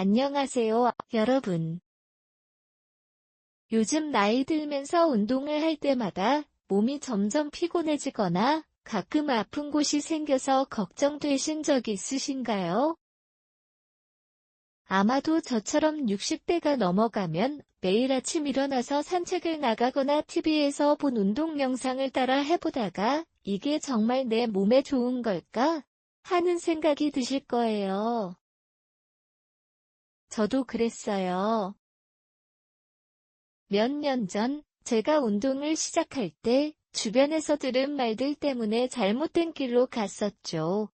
안녕하세요, 여러분. 요즘 나이 들면서 운동을 할 때마다 몸이 점점 피곤해지거나 가끔 아픈 곳이 생겨서 걱정되신 적 있으신가요? 아마도 저처럼 60대가 넘어가면 매일 아침 일어나서 산책을 나가거나 TV에서 본 운동 영상을 따라 해보다가 이게 정말 내 몸에 좋은 걸까? 하는 생각이 드실 거예요. 저도 그랬어요. 몇 년 전, 제가 운동을 시작할 때 주변에서 들은 말들 때문에 잘못된 길로 갔었죠.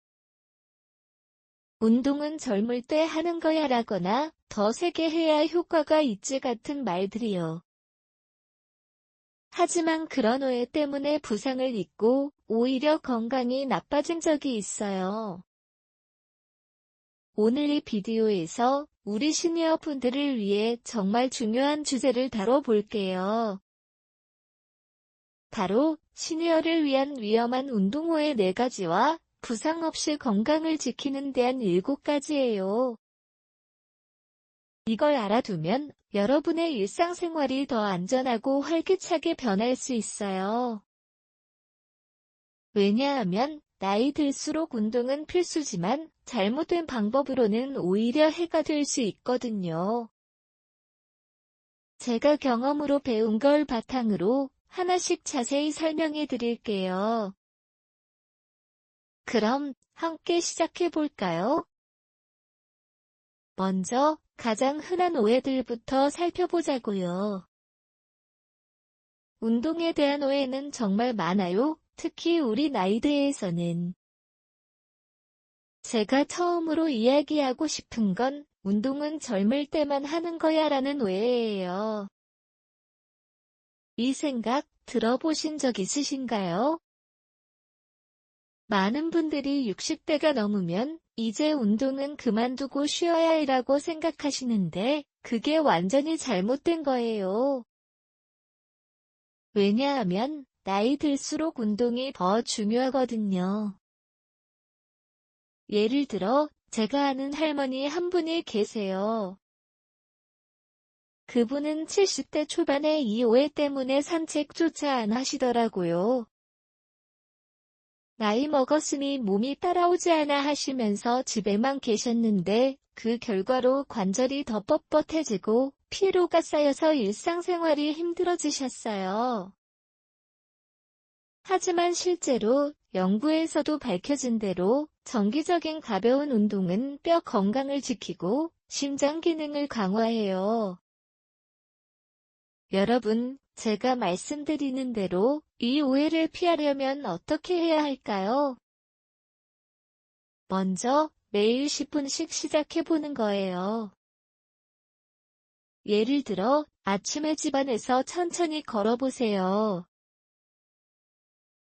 운동은 젊을 때 하는 거야 라거나 더 세게 해야 효과가 있지 같은 말들이요. 하지만 그런 오해 때문에 부상을 입고 오히려 건강이 나빠진 적이 있어요. 오늘 이 비디오에서 우리 시니어 분들을 위해 정말 중요한 주제를 다뤄볼게요. 바로 시니어를 위한 위험한 운동 후의 4가지와 부상 없이 건강을 지키는 대한 7가지예요. 이걸 알아두면 여러분의 일상생활이 더 안전하고 활기차게 변할 수 있어요. 왜냐하면 나이 들수록 운동은 필수지만 잘못된 방법으로는 오히려 해가 될 수 있거든요. 제가 경험으로 배운 걸 바탕으로 하나씩 자세히 설명해 드릴게요. 그럼 함께 시작해 볼까요? 먼저 가장 흔한 오해들부터 살펴보자고요. 운동에 대한 오해는 정말 많아요. 특히 우리 나이대에서는. 제가 처음으로 이야기하고 싶은 건 운동은 젊을 때만 하는 거야 라는 오해예요. 이 생각 들어보신 적 있으신가요? 많은 분들이 60대가 넘으면 이제 운동은 그만두고 쉬어야 해라고 생각하시는데 그게 완전히 잘못된 거예요. 왜냐하면 나이 들수록 운동이 더 중요하거든요. 예를 들어 제가 아는 할머니 한 분이 계세요. 그분은 70대 초반에 이 오해 때문에 산책조차 안 하시더라고요. 나이 먹었으니 몸이 따라오지 않아 하시면서 집에만 계셨는데 그 결과로 관절이 더 뻣뻣해지고 피로가 쌓여서 일상생활이 힘들어지셨어요. 하지만 실제로 연구에서도 밝혀진 대로 정기적인 가벼운 운동은 뼈 건강을 지키고 심장 기능을 강화해요. 여러분, 제가 말씀드리는 대로 이 오해를 피하려면 어떻게 해야 할까요? 먼저 매일 10분씩 시작해보는 거예요. 예를 들어 아침에 집안에서 천천히 걸어보세요.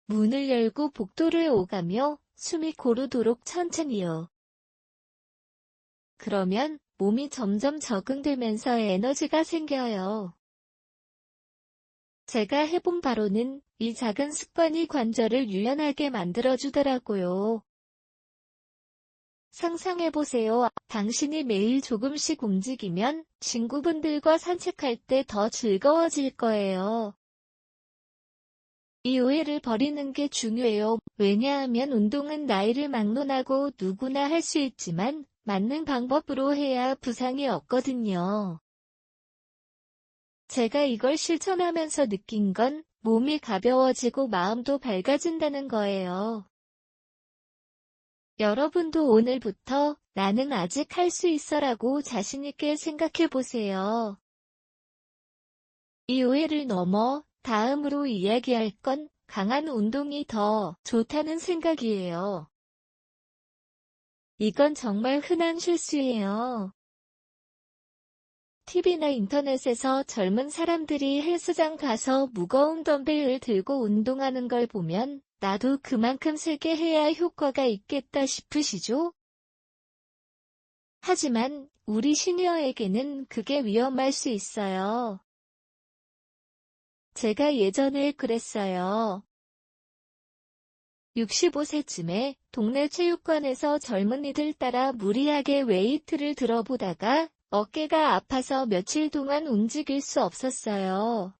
문을 열고 복도를 오가며 숨이 고르도록 천천히요. 그러면 몸이 점점 적응되면서 에너지가 생겨요. 제가 해본 바로는 이 작은 습관이 관절을 유연하게 만들어주더라고요. 상상해보세요. 당신이 매일 조금씩 움직이면 친구분들과 산책할 때 더 즐거워질 거예요. 이 오해를 버리는 게 중요해요. 왜냐하면 운동은 나이를 막론하고 누구나 할 수 있지만 맞는 방법으로 해야 부상이 없거든요. 제가 이걸 실천하면서 느낀 건 몸이 가벼워지고 마음도 밝아진다는 거예요. 여러분도 오늘부터 나는 아직 할 수 있어라고 자신있게 생각해 보세요. 이 오해를 넘어 다음으로 이야기할 건 강한 운동이 더 좋다는 생각이에요. 이건 정말 흔한 실수예요. TV나 인터넷에서 젊은 사람들이 헬스장 가서 무거운 덤벨을 들고 운동하는 걸 보면 나도 그만큼 세게 해야 효과가 있겠다 싶으시죠? 하지만 우리 시니어에게는 그게 위험할 수 있어요. 제가 예전에 그랬어요. 65세쯤에 동네 체육관에서 젊은이들 따라 무리하게 웨이트를 들어보다가 어깨가 아파서 며칠 동안 움직일 수 없었어요.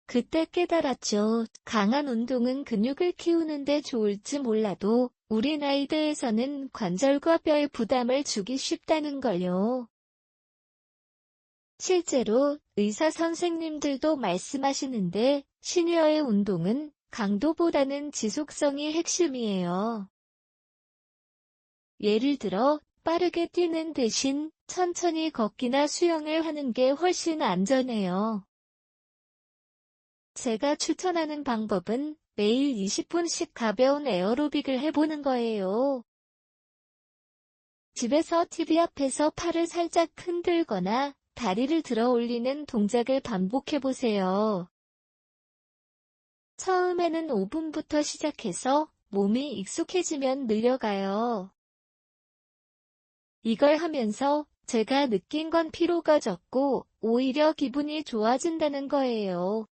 그때 깨달았죠. 강한 운동은 근육을 키우는데 좋을지 몰라도 우리 나이대에서는 관절과 뼈에 부담을 주기 쉽다는 걸요. 실제로 의사 선생님들도 말씀하시는데 시니어의 운동은 강도보다는 지속성이 핵심이에요. 예를 들어 빠르게 뛰는 대신 천천히 걷기나 수영을 하는 게 훨씬 안전해요. 제가 추천하는 방법은 매일 20분씩 가벼운 에어로빅을 해보는 거예요. 집에서 TV 앞에서 팔을 살짝 흔들거나 다리를 들어 올리는 동작을 반복해보세요. 처음에는 5분부터 시작해서 몸이 익숙해지면 늘려가요. 이걸 하면서 제가 느낀 건 피로가 적고 오히려 기분이 좋아진다는 거예요.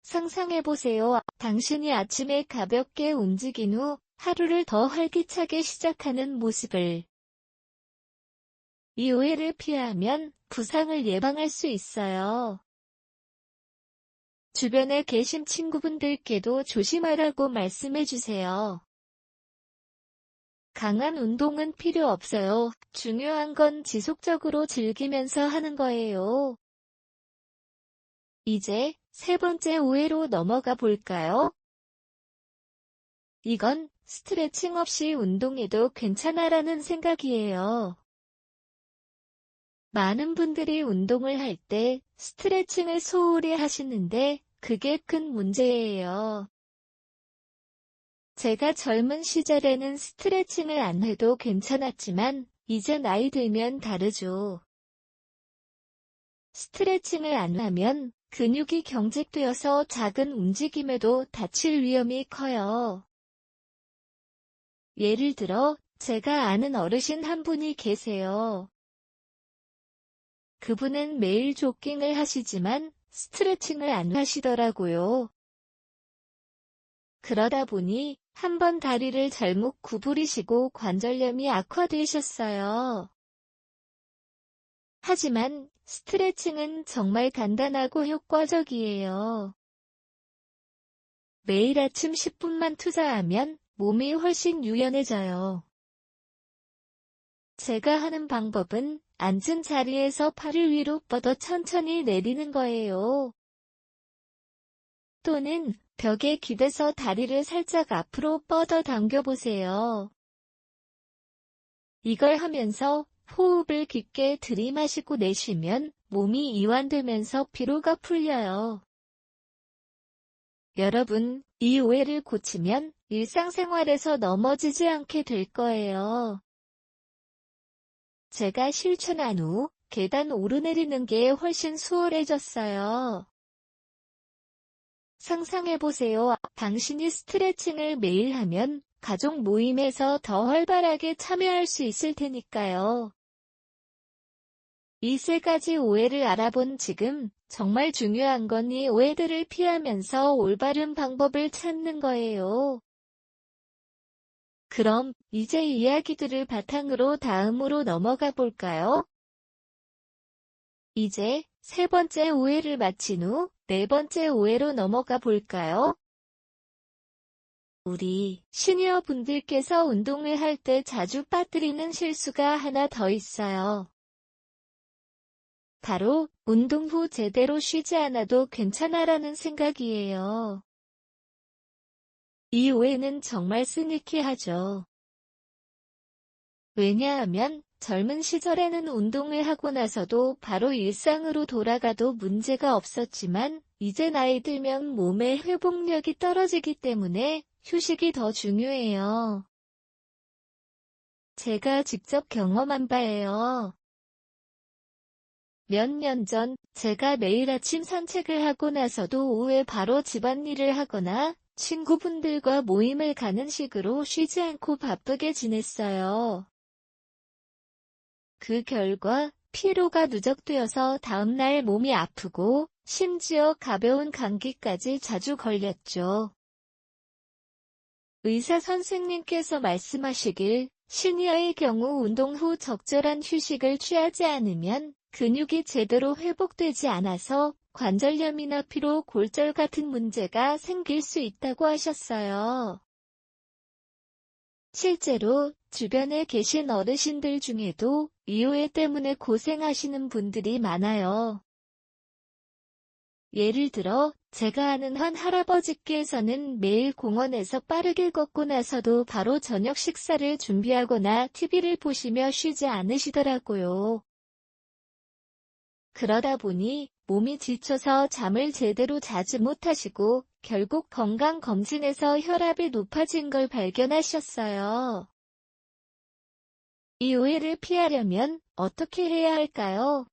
상상해보세요. 당신이 아침에 가볍게 움직인 후 하루를 더 활기차게 시작하는 모습을. 이 오해를 피하면 부상을 예방할 수 있어요. 주변에 계신 친구분들께도 조심하라고 말씀해주세요. 강한 운동은 필요 없어요. 중요한 건 지속적으로 즐기면서 하는 거예요. 이제 세 번째 오해로 넘어가 볼까요? 이건 스트레칭 없이 운동해도 괜찮아라는 생각이에요. 많은 분들이 운동을 할 때 스트레칭을 소홀히 하시는데 그게 큰 문제예요. 제가 젊은 시절에는 스트레칭을 안 해도 괜찮았지만 이제 나이 들면 다르죠. 스트레칭을 안 하면 근육이 경직되어서 작은 움직임에도 다칠 위험이 커요. 예를 들어 제가 아는 어르신 한 분이 계세요. 그분은 매일 조깅을 하시지만 스트레칭을 안 하시더라고요. 그러다 보니 한 번 다리를 잘못 구부리시고 관절염이 악화되셨어요. 하지만 스트레칭은 정말 간단하고 효과적이에요. 매일 아침 10분만 투자하면 몸이 훨씬 유연해져요. 제가 하는 방법은 앉은 자리에서 팔을 위로 뻗어 천천히 내리는 거예요. 또는 벽에 기대서 다리를 살짝 앞으로 뻗어 당겨보세요. 이걸 하면서 호흡을 깊게 들이마시고 내쉬면 몸이 이완되면서 피로가 풀려요. 여러분, 이 오해를 고치면 일상생활에서 넘어지지 않게 될 거예요. 제가 실천한 후 계단 오르내리는 게 훨씬 수월해졌어요. 상상해보세요. 당신이 스트레칭을 매일 하면 가족 모임에서 더 활발하게 참여할 수 있을 테니까요. 이 세 가지 오해를 알아본 지금 정말 중요한 건 이 오해들을 피하면서 올바른 방법을 찾는 거예요. 그럼 이제 이야기들을 바탕으로 다음으로 넘어가 볼까요? 이제 세 번째 오해를 마친 후 네 번째 오해로 넘어가 볼까요? 우리 시니어 분들께서 운동을 할 때 자주 빠뜨리는 실수가 하나 더 있어요. 바로 운동 후 제대로 쉬지 않아도 괜찮아라는 생각이에요. 이 오해는 정말 스니키하죠. 왜냐하면 젊은 시절에는 운동을 하고 나서도 바로 일상으로 돌아가도 문제가 없었지만 이제 나이 들면 몸의 회복력이 떨어지기 때문에 휴식이 더 중요해요. 제가 직접 경험한 바예요. 몇 년 전 제가 매일 아침 산책을 하고 나서도 오후에 바로 집안일을 하거나 친구분들과 모임을 가는 식으로 쉬지 않고 바쁘게 지냈어요. 그 결과 피로가 누적되어서 다음날 몸이 아프고 심지어 가벼운 감기까지 자주 걸렸죠. 의사 선생님께서 말씀하시길 시니어의 경우 운동 후 적절한 휴식을 취하지 않으면 근육이 제대로 회복되지 않아서 관절염이나 피로, 골절 같은 문제가 생길 수 있다고 하셨어요. 실제로 주변에 계신 어르신들 중에도 이오해 때문에 고생하시는 분들이 많아요. 예를 들어 제가 아는 한 할아버지께서는 매일 공원에서 빠르게 걷고 나서도 바로 저녁 식사를 준비하거나 TV를 보시며 쉬지 않으시더라고요. 그러다 보니 몸이 지쳐서 잠을 제대로 자지 못하시고 결국 건강검진에서 혈압이 높아진 걸 발견하셨어요. 이 오해를 피하려면 어떻게 해야 할까요?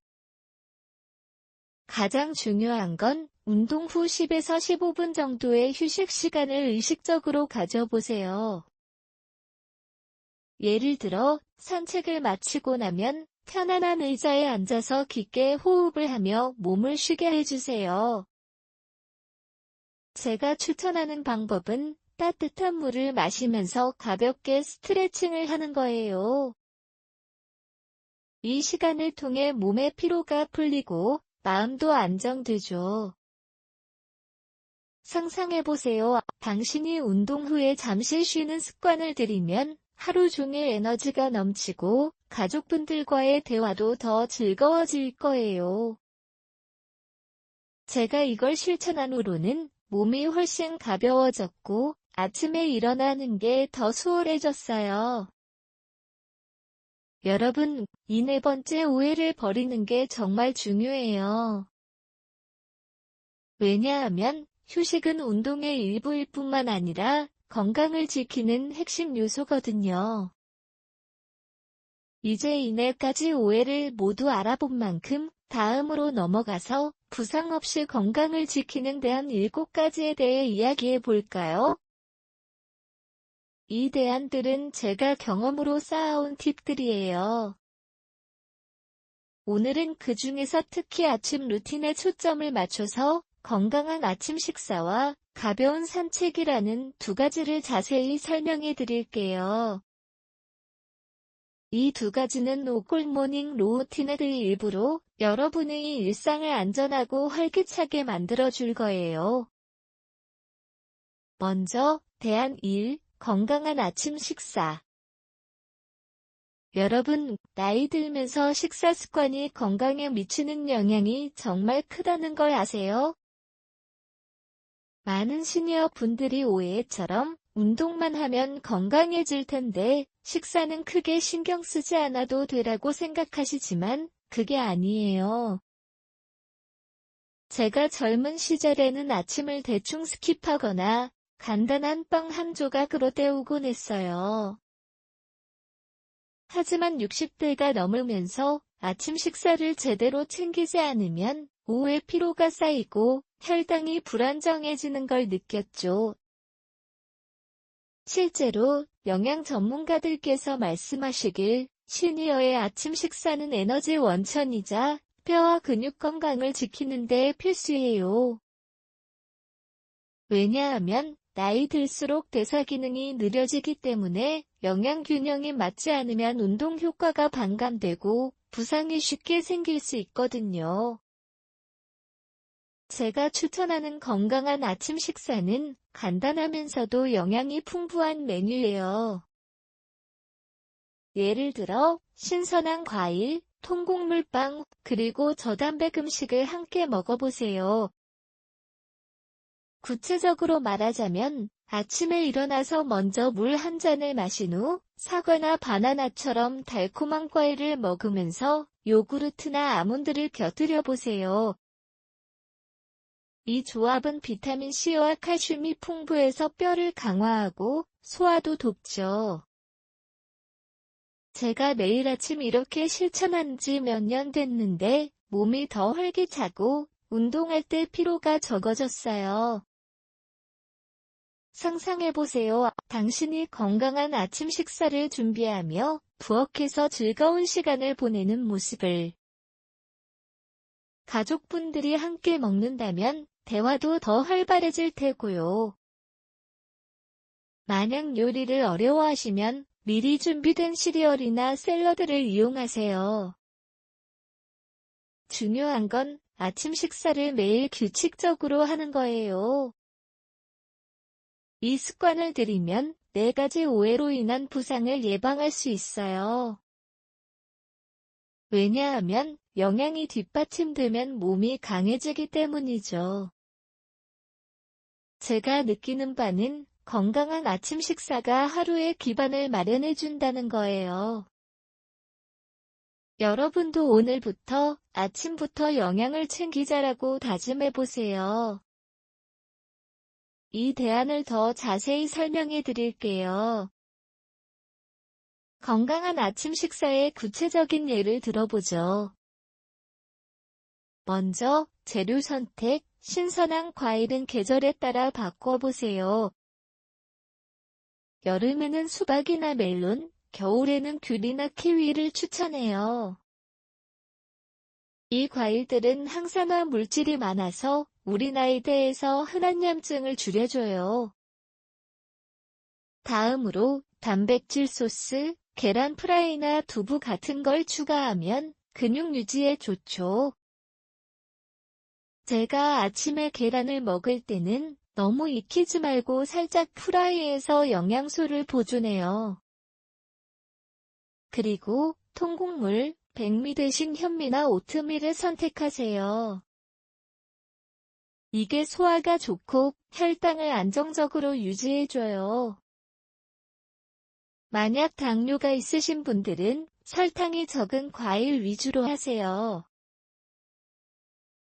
가장 중요한 건 운동 후 10에서 15분 정도의 휴식 시간을 의식적으로 가져보세요. 예를 들어 산책을 마치고 나면 편안한 의자에 앉아서 깊게 호흡을 하며 몸을 쉬게 해주세요. 제가 추천하는 방법은 따뜻한 물을 마시면서 가볍게 스트레칭을 하는 거예요. 이 시간을 통해 몸의 피로가 풀리고 마음도 안정되죠. 상상해보세요. 당신이 운동 후에 잠시 쉬는 습관을 들이면 하루 종일 에너지가 넘치고 가족분들과의 대화도 더 즐거워질 거예요. 제가 이걸 실천한 후로는 몸이 훨씬 가벼워졌고 아침에 일어나는 게 더 수월해졌어요. 여러분, 이 네 번째 오해를 버리는 게 정말 중요해요. 왜냐하면 휴식은 운동의 일부일 뿐만 아니라 건강을 지키는 핵심 요소거든요. 이제 이 네 가지 오해를 모두 알아본 만큼 다음으로 넘어가서 부상 없이 건강을 지키는 대안 7가지에 대해 이야기해 볼까요? 이 대안들은 제가 경험으로 쌓아온 팁들이에요. 오늘은 그 중에서 특히 아침 루틴에 초점을 맞춰서 건강한 아침 식사와 가벼운 산책이라는 2가지를 자세히 설명해 드릴게요. 이 2가지는 굿모닝 루틴의 일부로 여러분의 일상을 안전하고 활기차게 만들어줄 거예요. 먼저, 대안 1, 건강한 아침 식사. 여러분, 나이 들면서 식사 습관이 건강에 미치는 영향이 정말 크다는 걸 아세요? 많은 시니어 분들이 오해처럼 운동만 하면 건강해질 텐데 식사는 크게 신경 쓰지 않아도 되라고 생각하시지만 그게 아니에요. 제가 젊은 시절에는 아침을 대충 스킵하거나 간단한 빵 한 조각으로 때우곤 했어요. 하지만 60대가 넘으면서 아침 식사를 제대로 챙기지 않으면 오후에 피로가 쌓이고 혈당이 불안정해지는 걸 느꼈죠. 실제로 영양 전문가들께서 말씀하시길 시니어의 아침 식사는 에너지 원천이자 뼈와 근육 건강을 지키는 데 필수예요. 왜냐하면 나이 들수록 대사 기능이 느려지기 때문에 영양 균형이 맞지 않으면 운동 효과가 반감되고 부상이 쉽게 생길 수 있거든요. 제가 추천하는 건강한 아침 식사는 간단하면서도 영양이 풍부한 메뉴예요. 예를 들어 신선한 과일, 통곡물빵, 그리고 저단백 음식을 함께 먹어보세요. 구체적으로 말하자면 아침에 일어나서 먼저 물 한 잔을 마신 후 사과나 바나나처럼 달콤한 과일을 먹으면서 요구르트나 아몬드를 곁들여 보세요. 이 조합은 비타민C와 칼슘이 풍부해서 뼈를 강화하고 소화도 돕죠. 제가 매일 아침 이렇게 실천한 지 몇 년 됐는데 몸이 더 활기차고 운동할 때 피로가 적어졌어요. 상상해보세요. 당신이 건강한 아침 식사를 준비하며 부엌에서 즐거운 시간을 보내는 모습을. 가족분들이 함께 먹는다면 대화도 더 활발해질 테고요. 만약 요리를 어려워하시면 미리 준비된 시리얼이나 샐러드를 이용하세요. 중요한 건 아침 식사를 매일 규칙적으로 하는 거예요. 이 습관을 들이면 4가지 오해로 인한 부상을 예방할 수 있어요. 왜냐하면 영양이 뒷받침되면 몸이 강해지기 때문이죠. 제가 느끼는 바는 건강한 아침 식사가 하루의 기반을 마련해준다는 거예요. 여러분도 오늘부터 아침부터 영양을 챙기자라고 다짐해보세요. 이 대안을 더 자세히 설명해 드릴게요. 건강한 아침 식사의 구체적인 예를 들어보죠. 먼저, 재료 선택, 신선한 과일은 계절에 따라 바꿔보세요. 여름에는 수박이나 멜론, 겨울에는 귤이나 키위를 추천해요. 이 과일들은 항산화 물질이 많아서 우리 나이대에서 흔한 염증을 줄여줘요. 다음으로 단백질 소스, 계란 프라이나 두부 같은 걸 추가하면 근육 유지에 좋죠. 제가 아침에 계란을 먹을 때는 너무 익히지 말고 살짝 프라이해서 영양소를 보존해요. 그리고 통곡물, 백미 대신 현미나 오트밀을 선택하세요. 이게 소화가 좋고 혈당을 안정적으로 유지해줘요. 만약 당뇨가 있으신 분들은 설탕이 적은 과일 위주로 하세요.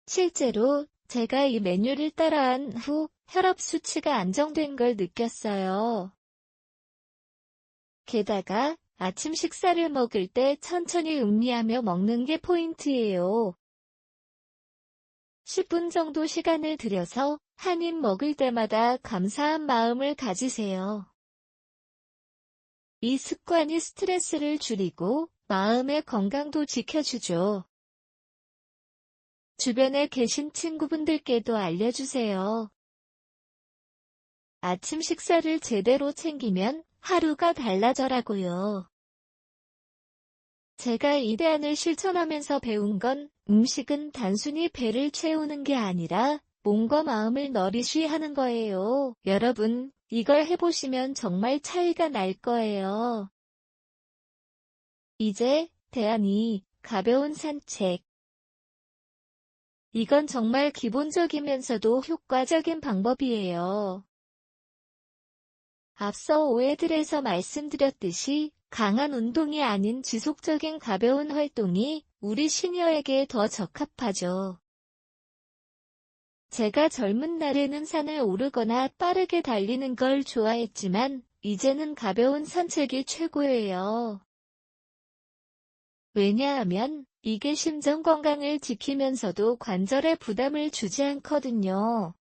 실제로 제가 이 메뉴를 따라한 후 혈압 수치가 안정된 걸 느꼈어요. 게다가 아침 식사를 먹을 때 천천히 음미하며 먹는 게 포인트예요. 10분 정도 시간을 들여서 한 입 먹을 때마다 감사한 마음을 가지세요. 이 습관이 스트레스를 줄이고 마음의 건강도 지켜주죠. 주변에 계신 친구분들께도 알려주세요. 아침 식사를 제대로 챙기면 하루가 달라져라고요. 제가 이 대안을 실천하면서 배운 건 음식은 단순히 배를 채우는 게 아니라 몸과 마음을 너리쉬 하는 거예요. 여러분, 이걸 해보시면 정말 차이가 날 거예요. 이제 대안이 가벼운 산책. 이건 정말 기본적이면서도 효과적인 방법이에요. 앞서 오해들에서 말씀드렸듯이 강한 운동이 아닌 지속적인 가벼운 활동이 우리 시니어에게 더 적합하죠. 제가 젊은 날에는 산을 오르거나 빠르게 달리는 걸 좋아했지만 이제는 가벼운 산책이 최고예요. 왜냐하면 이게 심장 건강을 지키면서도 관절에 부담을 주지 않거든요.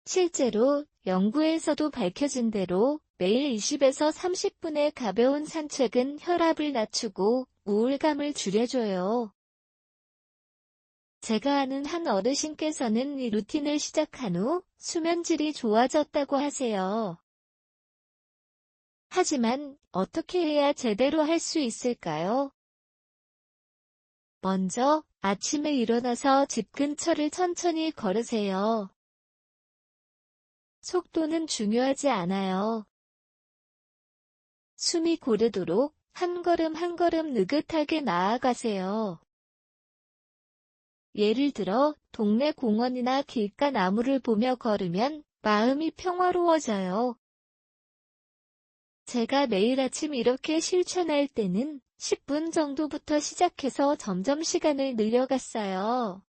실제로 연구에서도 밝혀진 대로 매일 20에서 30분의 가벼운 산책은 혈압을 낮추고 우울감을 줄여줘요. 제가 아는 한 어르신께서는 이 루틴을 시작한 후 수면질이 좋아졌다고 하세요. 하지만 어떻게 해야 제대로 할 수 있을까요? 먼저 아침에 일어나서 집 근처를 천천히 걸으세요. 속도는 중요하지 않아요. 숨이 고르도록 한 걸음 한 걸음 느긋하게 나아가세요. 예를 들어 동네 공원이나 길가 나무를 보며 걸으면 마음이 평화로워져요. 제가 매일 아침 이렇게 실천할 때는 10분 정도부터 시작해서 점점 시간을 늘려갔어요.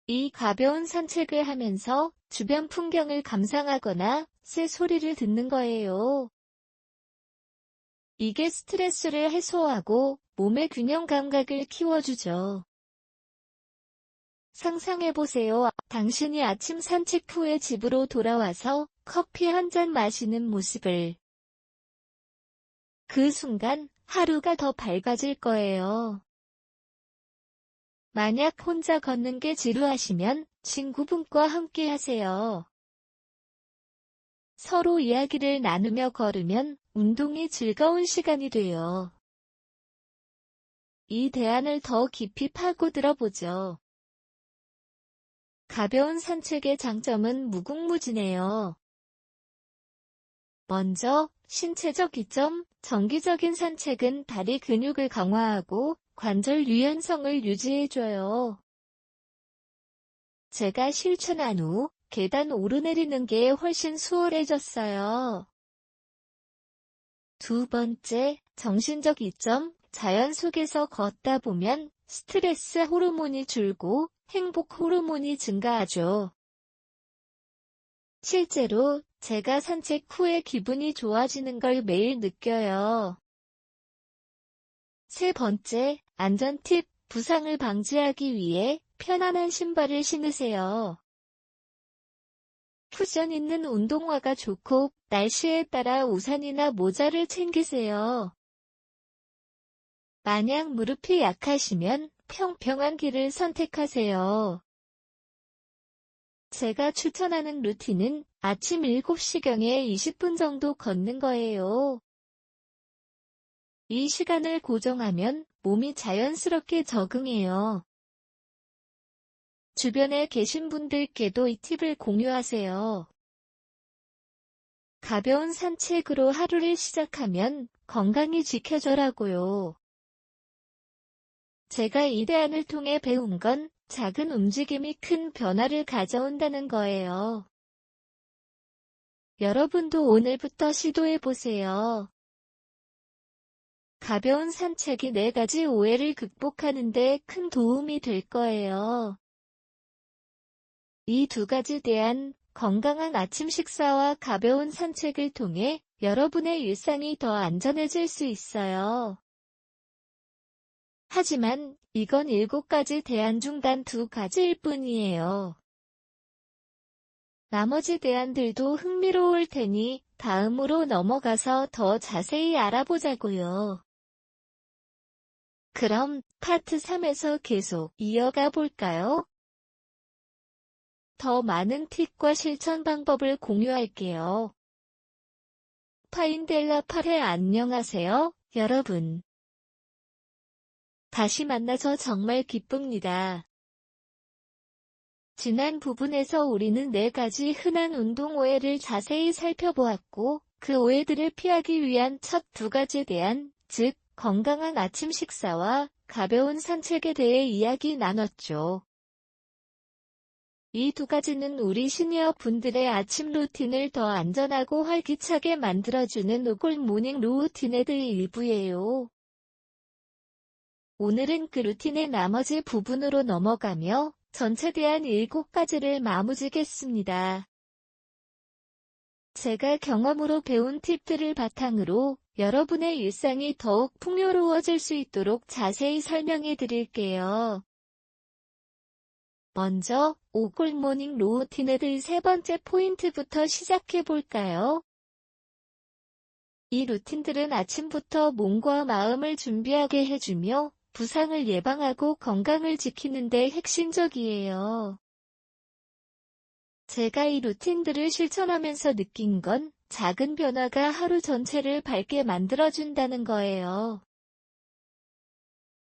이 가벼운 산책을 하면서 주변 풍경을 감상하거나 새 소리를 듣는 거예요. 이게 스트레스를 해소하고 몸의 균형 감각을 키워주죠. 상상해보세요. 당신이 아침 산책 후에 집으로 돌아와서 커피 한 잔 마시는 모습을. 그 순간 하루가 더 밝아질 거예요. 만약 혼자 걷는 게 지루하시면 친구분과 함께 하세요. 서로 이야기를 나누며 걸으면 운동이 즐거운 시간이 돼요. 이 대안을 더 깊이 파고들어 보죠. 가벼운 산책의 장점은 무궁무진해요. 먼저, 신체적 이점, 정기적인 산책은 다리 근육을 강화하고 관절 유연성을 유지해줘요. 제가 실천한 후 계단 오르내리는 게 훨씬 수월해졌어요. 두 번째, 정신적 이점, 자연 속에서 걷다 보면 스트레스 호르몬이 줄고 행복 호르몬이 증가하죠. 실제로 제가 산책 후에 기분이 좋아지는 걸 매일 느껴요. 세 번째, 안전 팁, 부상을 방지하기 위해 편안한 신발을 신으세요. 쿠션 있는 운동화가 좋고 날씨에 따라 우산이나 모자를 챙기세요. 만약 무릎이 약하시면 평평한 길을 선택하세요. 제가 추천하는 루틴은 아침 7시경에 20분 정도 걷는 거예요. 이 시간을 고정하면 몸이 자연스럽게 적응해요. 주변에 계신 분들께도 이 팁을 공유하세요. 가벼운 산책으로 하루를 시작하면 건강이 지켜져라고요. 제가 이 대안을 통해 배운 건 작은 움직임이 큰 변화를 가져온다는 거예요. 여러분도 오늘부터 시도해보세요. 가벼운 산책이 4가지 오해를 극복하는 데 큰 도움이 될 거예요. 이 2가지 대안, 건강한 아침 식사와 가벼운 산책을 통해 여러분의 일상이 더 안전해질 수 있어요. 하지만 이건 7가지 대안 중 단 2가지일 뿐이에요. 나머지 대안들도 흥미로울 테니 다음으로 넘어가서 더 자세히 알아보자고요. 그럼 파트 3에서 계속 이어가 볼까요? 더 많은 팁과 실천 방법을 공유할게요. 파인델라 8회 안녕하세요, 여러분. 다시 만나서 정말 기쁩니다. 지난 부분에서 우리는 4가지 흔한 운동 오해를 자세히 살펴보았고, 그 오해들을 피하기 위한 첫 2가지 대안, 즉, 건강한 아침 식사와 가벼운 산책에 대해 이야기 나눴죠. 이 2가지는 우리 시니어 분들의 아침 루틴을 더 안전하고 활기차게 만들어주는 오골 모닝 루틴의 일부예요. 오늘은 그 루틴의 나머지 부분으로 넘어가며 전체 대안 7가지를 마무지겠습니다. 제가 경험으로 배운 팁들을 바탕으로 여러분의 일상이 더욱 풍요로워질 수 있도록 자세히 설명해 드릴게요. 먼저, 오골 모닝 루틴의 3번째 포인트부터 시작해 볼까요? 이 루틴들은 아침부터 몸과 마음을 준비하게 해주며 부상을 예방하고 건강을 지키는 데 핵심적이에요. 제가 이 루틴들을 실천하면서 느낀 건 작은 변화가 하루 전체를 밝게 만들어준다는 거예요.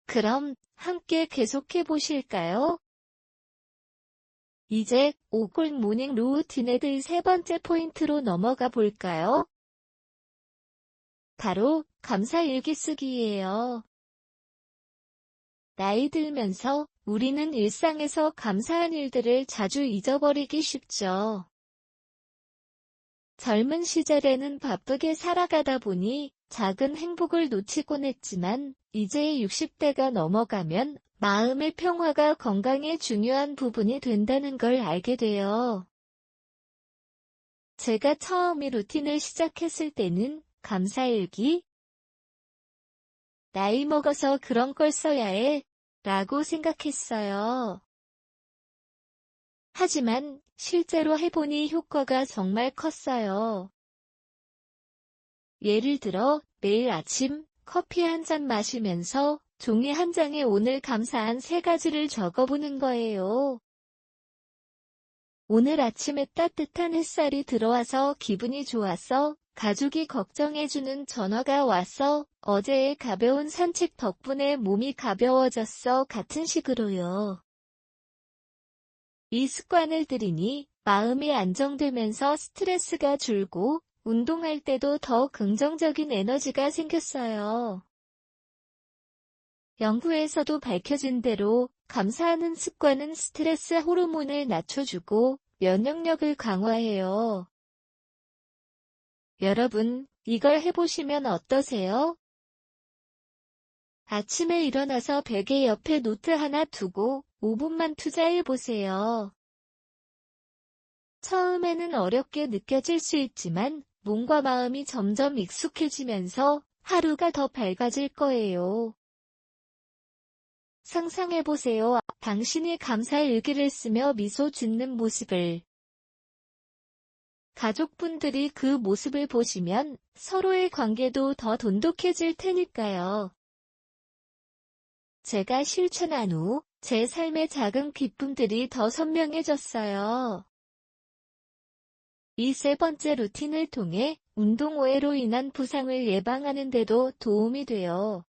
그럼 함께 계속해 보실까요? 이제 오골 모닝 루틴의 3번째 포인트로 넘어가 볼까요? 바로 감사 일기 쓰기예요. 나이 들면서 우리는 일상에서 감사한 일들을 자주 잊어버리기 쉽죠. 젊은 시절에는 바쁘게 살아가다 보니 작은 행복을 놓치곤 했지만 이제 60대가 넘어가면 마음의 평화가 건강에 중요한 부분이 된다는 걸 알게 돼요. 제가 처음 이 루틴을 시작했을 때는 감사일기? 나이 먹어서 그런 걸 써야 해, 라고 생각했어요. 하지만 실제로 해보니 효과가 정말 컸어요. 예를 들어 매일 아침 커피 한 잔 마시면서 종이 한 장에 오늘 감사한 3가지를 적어보는 거예요. 오늘 아침에 따뜻한 햇살이 들어와서 기분이 좋았어. 가족이 걱정해주는 전화가 왔어. 어제의 가벼운 산책 덕분에 몸이 가벼워졌어. 같은 식으로요. 이 습관을 들이니 마음이 안정되면서 스트레스가 줄고 운동할 때도 더 긍정적인 에너지가 생겼어요. 연구에서도 밝혀진 대로 감사하는 습관은 스트레스 호르몬을 낮춰주고 면역력을 강화해요. 여러분, 이걸 해보시면 어떠세요? 아침에 일어나서 베개 옆에 노트 하나 두고 5분만 투자해보세요. 처음에는 어렵게 느껴질 수 있지만 몸과 마음이 점점 익숙해지면서 하루가 더 밝아질 거예요. 상상해보세요. 당신이 감사 일기를 쓰며 미소 짓는 모습을. 가족분들이 그 모습을 보시면 서로의 관계도 더 돈독해질 테니까요. 제가 실천한 후 제 삶의 작은 기쁨들이 더 선명해졌어요. 이 3번째 루틴을 통해 운동 오해로 인한 부상을 예방하는 데도 도움이 돼요.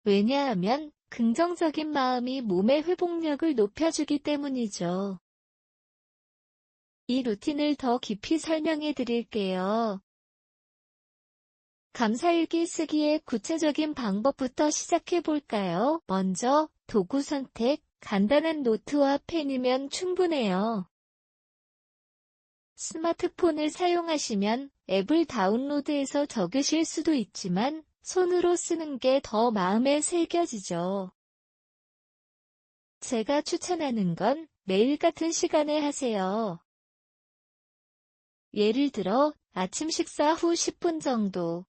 왜냐하면 긍정적인 마음이 몸의 회복력을 높여주기 때문이죠. 이 루틴을 더 깊이 설명해 드릴게요. 감사일기 쓰기의 구체적인 방법부터 시작해 볼까요? 먼저, 도구 선택, 간단한 노트와 펜이면 충분해요. 스마트폰을 사용하시면 앱을 다운로드해서 적으실 수도 있지만 손으로 쓰는 게 더 마음에 새겨지죠. 제가 추천하는 건 매일 같은 시간에 하세요. 예를 들어 아침 식사 후 10분 정도.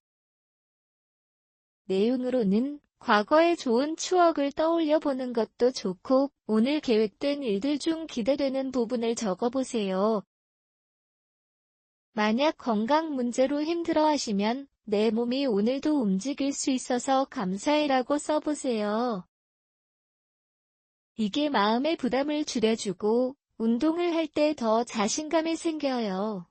내용으로는 과거의 좋은 추억을 떠올려 보는 것도 좋고 오늘 계획된 일들 중 기대되는 부분을 적어보세요. 만약 건강 문제로 힘들어하시면 내 몸이 오늘도 움직일 수 있어서 감사해라고 써보세요. 이게 마음의 부담을 줄여주고 운동을 할 때 더 자신감이 생겨요.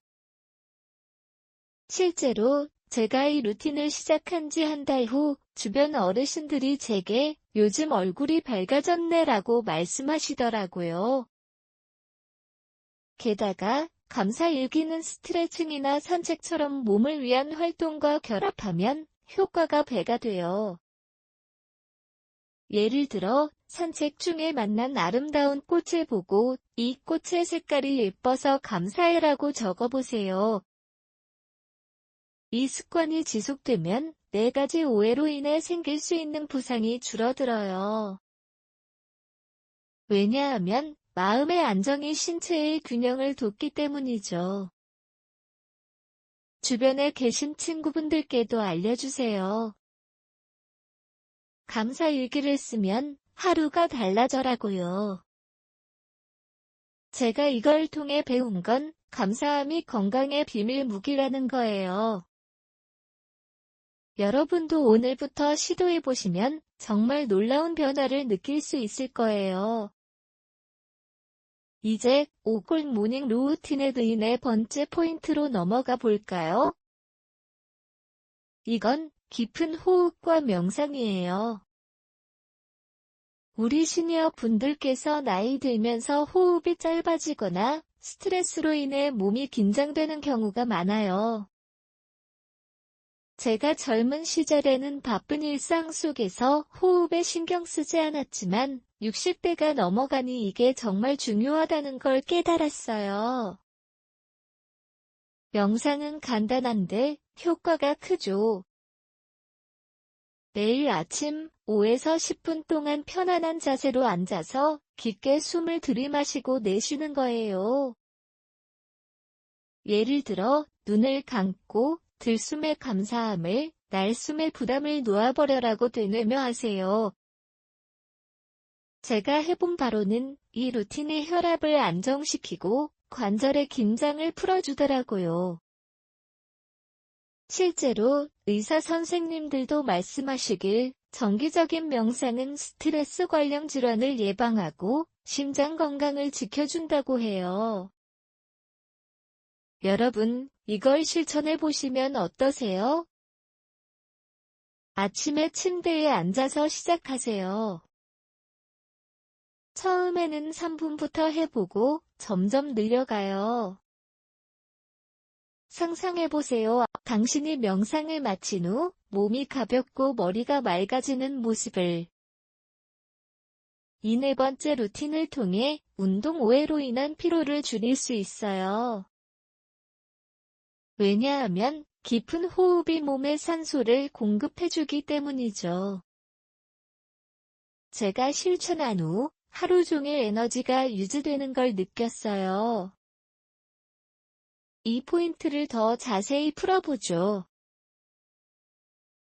실제로 제가 이 루틴을 시작한 지 한 달 후 주변 어르신들이 제게 요즘 얼굴이 밝아졌네라고 말씀하시더라고요. 게다가 감사일기는 스트레칭이나 산책처럼 몸을 위한 활동과 결합하면 효과가 배가 돼요. 예를 들어 산책 중에 만난 아름다운 꽃을 보고 이 꽃의 색깔이 예뻐서 감사해라고 적어보세요. 이 습관이 지속되면 4가지 오해로 인해 생길 수 있는 부상이 줄어들어요. 왜냐하면 마음의 안정이 신체의 균형을 돕기 때문이죠. 주변에 계신 친구분들께도 알려주세요. 감사일기를 쓰면 하루가 달라져라고요. 제가 이걸 통해 배운 건 감사함이 건강의 비밀 무기라는 거예요. 여러분도 오늘부터 시도해보시면 정말 놀라운 변화를 느낄 수 있을 거예요. 이제 5골 모닝 루틴에 대해 4번째 포인트로 넘어가 볼까요? 이건 깊은 호흡과 명상이에요. 우리 시니어 분들께서 나이 들면서 호흡이 짧아지거나 스트레스로 인해 몸이 긴장되는 경우가 많아요. 제가 젊은 시절에는 바쁜 일상 속에서 호흡에 신경 쓰지 않았지만 60대가 넘어가니 이게 정말 중요하다는 걸 깨달았어요. 명상은 간단한데 효과가 크죠. 매일 아침 5에서 10분 동안 편안한 자세로 앉아서 깊게 숨을 들이마시고 내쉬는 거예요. 예를 들어 눈을 감고 들숨의 감사함을, 날숨의 부담을 놓아버려라고 되뇌며 하세요. 제가 해본 바로는 이 루틴이 혈압을 안정시키고 관절의 긴장을 풀어주더라고요. 실제로 의사 선생님들도 말씀하시길 정기적인 명상은 스트레스 관련 질환을 예방하고 심장 건강을 지켜준다고 해요. 여러분, 이걸 실천해 보시면 어떠세요? 아침에 침대에 앉아서 시작하세요. 처음에는 3분부터 해보고 점점 늘려가요. 상상해보세요. 당신이 명상을 마친 후 몸이 가볍고 머리가 맑아지는 모습을. 이 네 번째 루틴을 통해 운동 오해로 인한 피로를 줄일 수 있어요. 왜냐하면 깊은 호흡이 몸에 산소를 공급해주기 때문이죠. 제가 실천한 후 하루 종일 에너지가 유지되는 걸 느꼈어요. 이 포인트를 더 자세히 풀어보죠.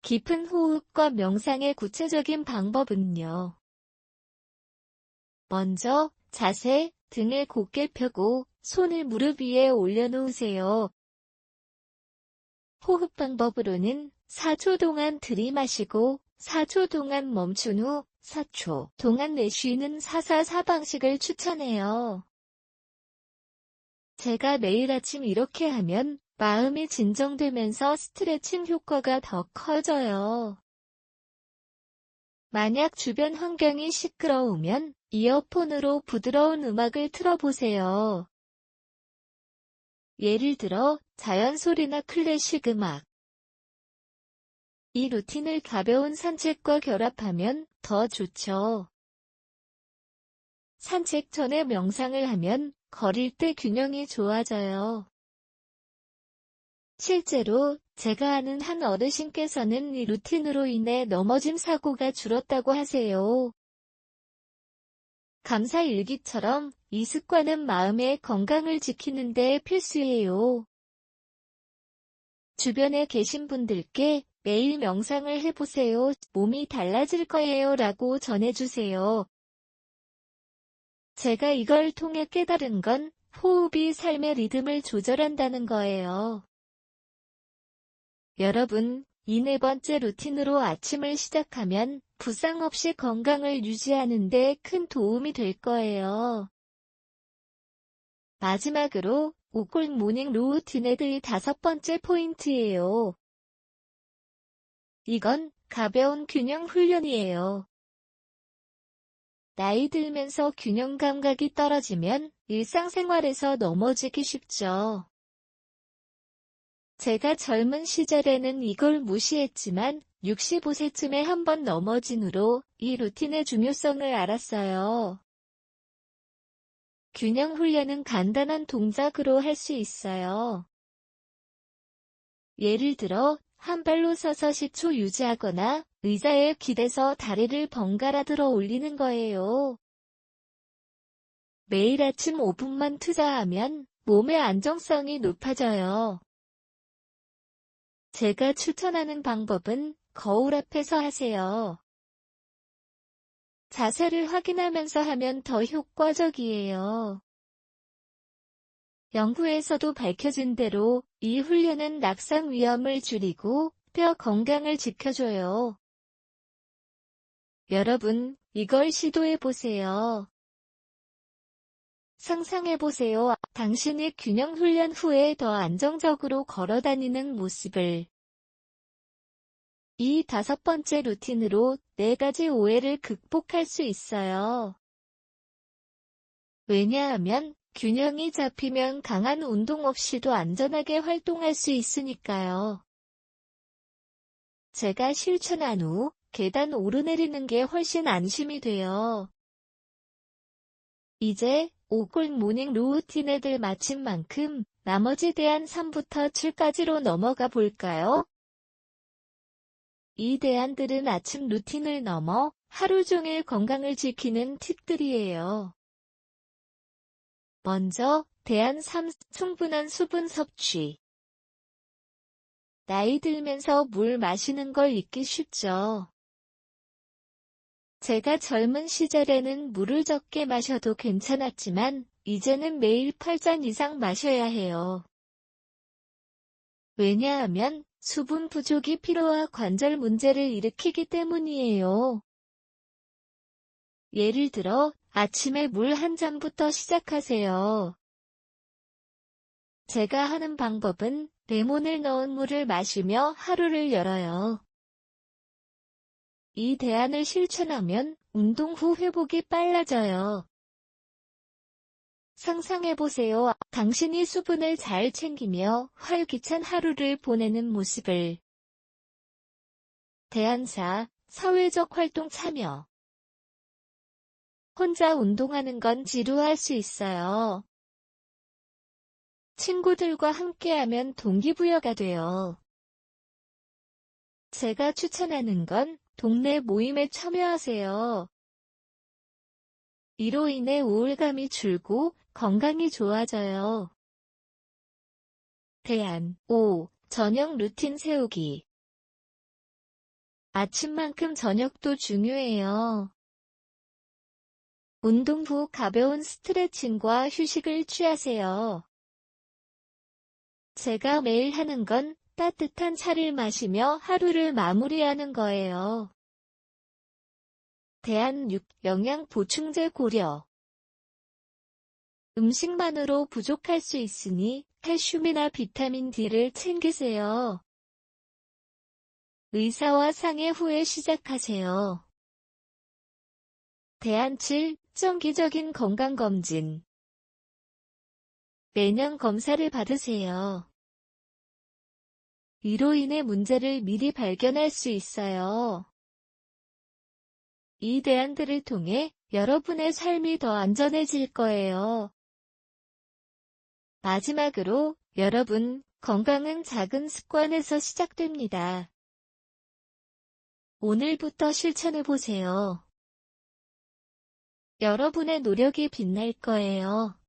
깊은 호흡과 명상의 구체적인 방법은요. 먼저 자세, 등을 곧게 펴고 손을 무릎 위에 올려놓으세요. 호흡 방법으로는 4초 동안 들이마시고 4초 동안 멈춘 후 4초 동안 내쉬는 444 방식을 추천해요. 제가 매일 아침 이렇게 하면 마음이 진정되면서 스트레칭 효과가 더 커져요. 만약 주변 환경이 시끄러우면 이어폰으로 부드러운 음악을 틀어보세요. 예를 들어 자연 소리나 클래식 음악. 이 루틴을 가벼운 산책과 결합하면 더 좋죠. 산책 전에 명상을 하면 걸을 때 균형이 좋아져요. 실제로 제가 아는 한 어르신께서는 이 루틴으로 인해 넘어짐 사고가 줄었다고 하세요. 감사 일기처럼 이 습관은 마음의 건강을 지키는 데 필수예요. 주변에 계신 분들께 매일 명상을 해보세요. 몸이 달라질 거예요 라고 전해주세요. 제가 이걸 통해 깨달은 건 호흡이 삶의 리듬을 조절한다는 거예요. 여러분, 이 네 번째 루틴으로 아침을 시작하면 부상 없이 건강을 유지하는 데 큰 도움이 될 거예요. 마지막으로 오골 모닝 루틴의 5번째 포인트예요. 이건 가벼운 균형 훈련이에요. 나이 들면서 균형 감각이 떨어지면 일상생활에서 넘어지기 쉽죠. 제가 젊은 시절에는 이걸 무시했지만 65세쯤에 한번 넘어진 후로 이 루틴의 중요성을 알았어요. 균형 훈련은 간단한 동작으로 할 수 있어요. 예를 들어 한 발로 서서 10초 유지하거나 의자에 기대서 다리를 번갈아 들어 올리는 거예요. 매일 아침 5분만 투자하면 몸의 안정성이 높아져요. 제가 추천하는 방법은 거울 앞에서 하세요. 자세를 확인하면서 하면 더 효과적이에요. 연구에서도 밝혀진 대로 이 훈련은 낙상 위험을 줄이고 뼈 건강을 지켜줘요. 여러분, 이걸 시도해보세요. 상상해보세요. 당신이 균형 훈련 후에 더 안정적으로 걸어다니는 모습을. 이 5번째 루틴으로 4가지 오해를 극복할 수 있어요. 왜냐하면 균형이 잡히면 강한 운동 없이도 안전하게 활동할 수 있으니까요. 제가 실천한 후 계단 오르내리는 게 훨씬 안심이 돼요. 이제 오골 모닝 루틴을 마친 만큼 나머지 대안 3부터 7까지로 넘어가 볼까요? 이 대안들은 아침 루틴을 넘어 하루 종일 건강을 지키는 팁들이에요. 먼저, 대안 3. 충분한 수분 섭취. 나이 들면서 물 마시는 걸 잊기 쉽죠. 제가 젊은 시절에는 물을 적게 마셔도 괜찮았지만, 이제는 매일 8잔 이상 마셔야 해요. 왜냐하면 수분 부족이 피로와 관절 문제를 일으키기 때문이에요. 예를 들어, 아침에 물 한 잔부터 시작하세요. 제가 하는 방법은 레몬을 넣은 물을 마시며 하루를 열어요. 이 대안을 실천하면 운동 후 회복이 빨라져요. 상상해보세요. 당신이 수분을 잘 챙기며 활기찬 하루를 보내는 모습을. 대안사, 사회적 활동 참여. 혼자 운동하는 건 지루할 수 있어요. 친구들과 함께하면 동기부여가 돼요. 제가 추천하는 건 동네 모임에 참여하세요. 이로 인해 우울감이 줄고 건강이 좋아져요. 대안 5. 저녁 루틴 세우기. 아침만큼 저녁도 중요해요. 운동 후 가벼운 스트레칭과 휴식을 취하세요. 제가 매일 하는 건 따뜻한 차를 마시며 하루를 마무리하는 거예요. 대안 6. 영양 보충제 고려. 음식만으로 부족할 수 있으니 칼슘이나 비타민 D를 챙기세요. 의사와 상의 후에 시작하세요. 대안 7. 정기적인 건강검진. 매년 검사를 받으세요. 이로 인해 문제를 미리 발견할 수 있어요. 이 대안들을 통해 여러분의 삶이 더 안전해질 거예요. 마지막으로, 여러분, 건강은 작은 습관에서 시작됩니다. 오늘부터 실천해보세요. 여러분의 노력이 빛날 거예요.